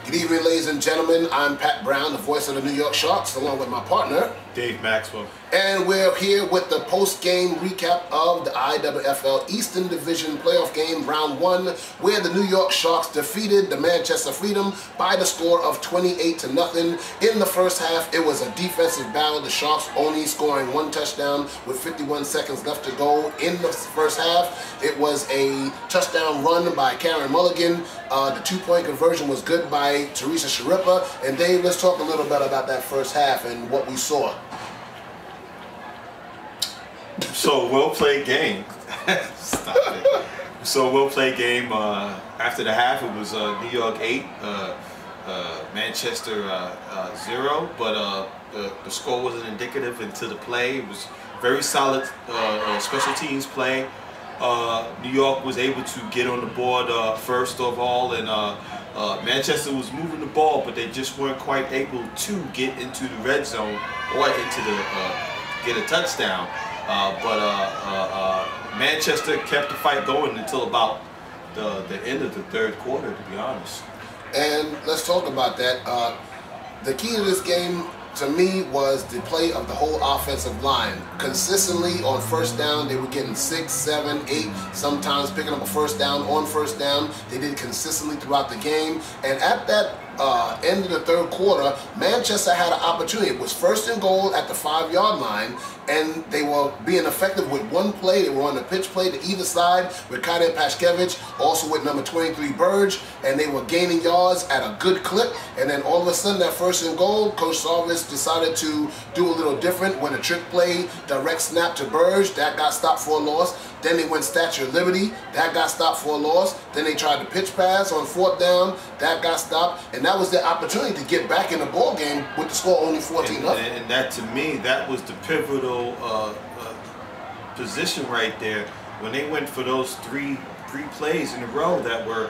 Good evening, ladies and gentlemen. I'm Pat Brown, the voice of the New York Sharks, along with my partner, Dave Maxwell. And we're here with the post-game recap of the IWFL Eastern Division playoff game, round 1, where the New York Sharks defeated the Manchester Freedom by the score of 28-0. In the first half, it was a defensive battle. The Sharks only scoring 1 touchdown with 51 seconds left to go in the first half. It was a touchdown run by Karen Mulligan. The 2-point conversion was good by Teresa Sharippa. And Dave, let's talk a little bit about that first half and what we saw. So well-played game. Stop it. So well-played game. After the half, it was New York 8, Manchester 0. But the score wasn't indicative into the play. It was very solid special teams play. New York was able to get on the board first of all, and Manchester was moving the ball, but they just weren't quite able to get into the red zone or into the get a touchdown. Manchester kept the fight going until about the end of the third quarter, to be honest. And let's talk about that. The key to this game, to me, was the play of the whole offensive line. Consistently on first down, they were getting 6, 7, 8, sometimes picking up a first down on first down. They did it consistently throughout the game. And at that end of the third quarter, Manchester had an opportunity. It was 1st and goal at the 5-yard line, and they were being effective with one play. They were on the pitch play to either side with Kade Pashkevich, also with number 23 Burge, and they were gaining yards at a good clip. And then all of a sudden, that 1st and goal, Coach Sarvis decided to do a little different. When a trick play, direct snap to Burge, that got stopped for a loss. Then they went Statue of Liberty, that got stopped for a loss. Then they tried to pitch pass on 4th down, that got stopped. And that was their opportunity to get back in the ball game with the score only 14-0. And that, to me, that was the pivotal position right there. When they went for those three plays in a row that were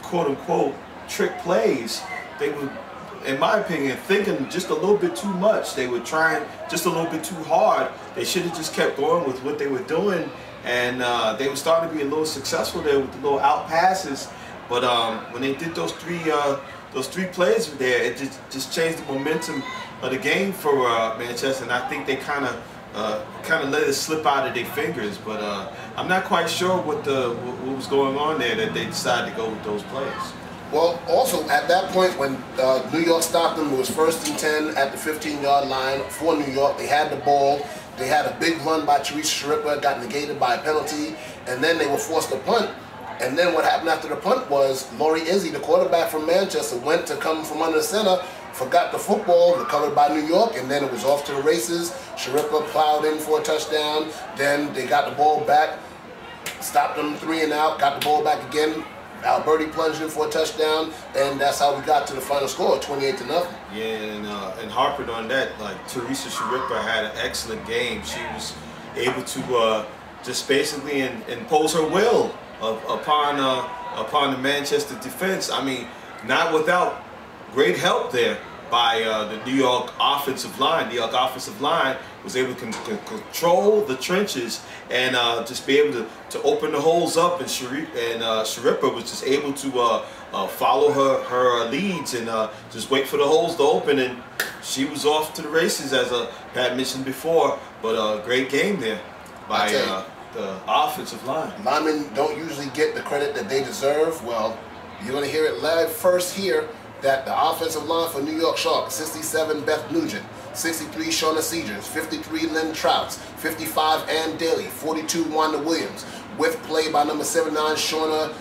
quote-unquote trick plays, they were, in my opinion, thinking just a little bit too much. They were trying just a little bit too hard. They should have just kept going with what they were doing, and they were starting to be a little successful there with the little out passes. But when they did those three plays there, it just changed the momentum of the game for Manchester, and I think they kind of let it slip out of their fingers. But I'm not quite sure what was going on there that they decided to go with those plays. Well, also at that point when New York stopped them, it was 1st and 10 at the 15-yard line for New York. They had the ball. They had a big run by Teresa Sharippa, got negated by a penalty, and then they were forced to punt. And then what happened after the punt was Laurie Izzy, the quarterback from Manchester, went to come from under the center, forgot the football, recovered by New York, and then it was off to the races. Sharippa plowed in for a touchdown. Then they got the ball back, stopped them 3 and out, got the ball back again. Alberti plunged in for a touchdown, and that's how we got to the final score, 28-0. Yeah, and harping on that, like Teresa Sharippa had an excellent game. She was able to just basically impose her will upon the Manchester defense. I mean, not without great help there by the New York offensive line. New York offensive line was able to control the trenches and just be able to open the holes up, and Sharippa was just able to follow her leads and just wait for the holes to open, and she was off to the races, as Pat mentioned before. But a great game there by the offensive line. Linemen don't usually get the credit that they deserve. Well, you're going to hear it live first here, that the offensive line for New York Sharks: 67 Beth Nugent, 63 Shauna Seegers, 53 Lynn Trouts, 55 Ann Daly, 42 Wanda Williams, with play by number 79 Shayna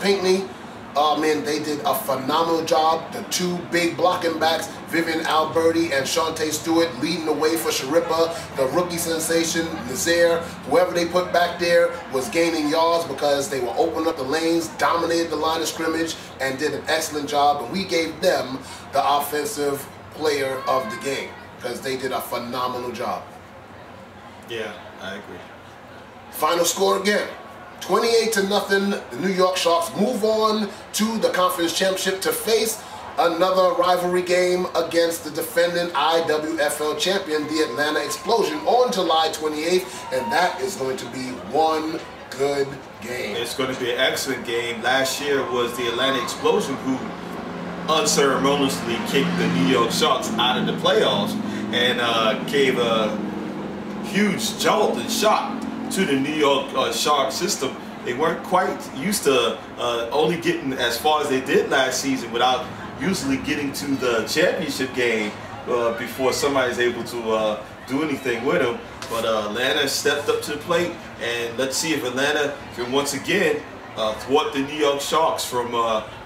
Pinckney. Man, they did a phenomenal job. The 2 big blocking backs, Vivian Alberti and Shantae Stewart, leading the way for Sharippa. The rookie sensation, Nazaire, whoever they put back there, was gaining yards because they were opening up the lanes, dominated the line of scrimmage, and did an excellent job. And we gave them the offensive player of the game because they did a phenomenal job. Yeah, I agree. Final score again: 28-0. The New York Sharks move on to the conference championship to face another rivalry game against the defending IWFL champion, the Atlanta Explosion, on July 28th, and that is going to be one good game. It's going to be an excellent game. Last year was the Atlanta Explosion who unceremoniously kicked the New York Sharks out of the playoffs and gave a huge jolt and shock to the New York Shark system. They weren't quite used to only getting as far as they did last season without usually getting to the championship game before somebody's able to do anything with them. But Atlanta stepped up to the plate, and let's see if Atlanta can once again thwart the New York Sharks from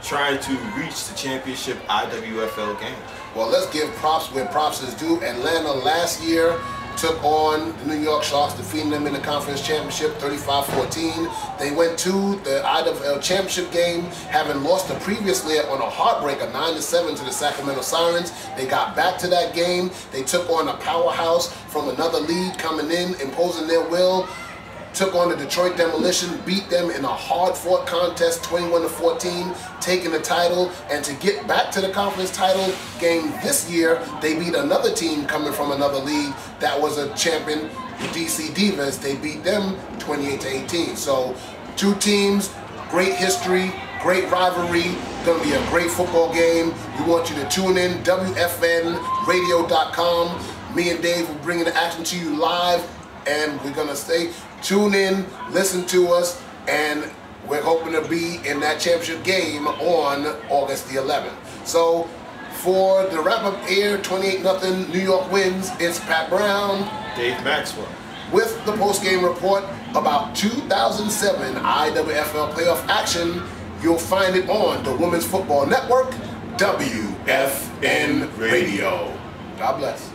trying to reach the championship IWFL game. Well, let's give props where props is due. Atlanta last year took on the New York Sharks, defeating them in the conference championship 35-14. They went to the IWFL championship game, having lost the previously on a heartbreaker 9-7 to the Sacramento Sirens. They got back to that game. They took on a powerhouse from another league coming in, imposing their will. Took on the Detroit Demolition, beat them in a hard-fought contest, 21-14, taking the title. And to get back to the conference title game this year, they beat another team coming from another league that was a champion, the DC Divas. They beat them 28-18. So, two teams, great history, great rivalry. Going to be a great football game. We want you to tune in, WFNradio.com. Me and Dave will bring the action to you live, and we're going to stay. Tune in, listen to us, and we're hoping to be in that championship game on August the 11th. So, for the wrap-up here, 28-0 New York wins, it's Pat Brown, Dave Maxwell, with the post-game report about 2007 IWFL playoff action. You'll find it on the Women's Football Network, WFN Radio. God bless.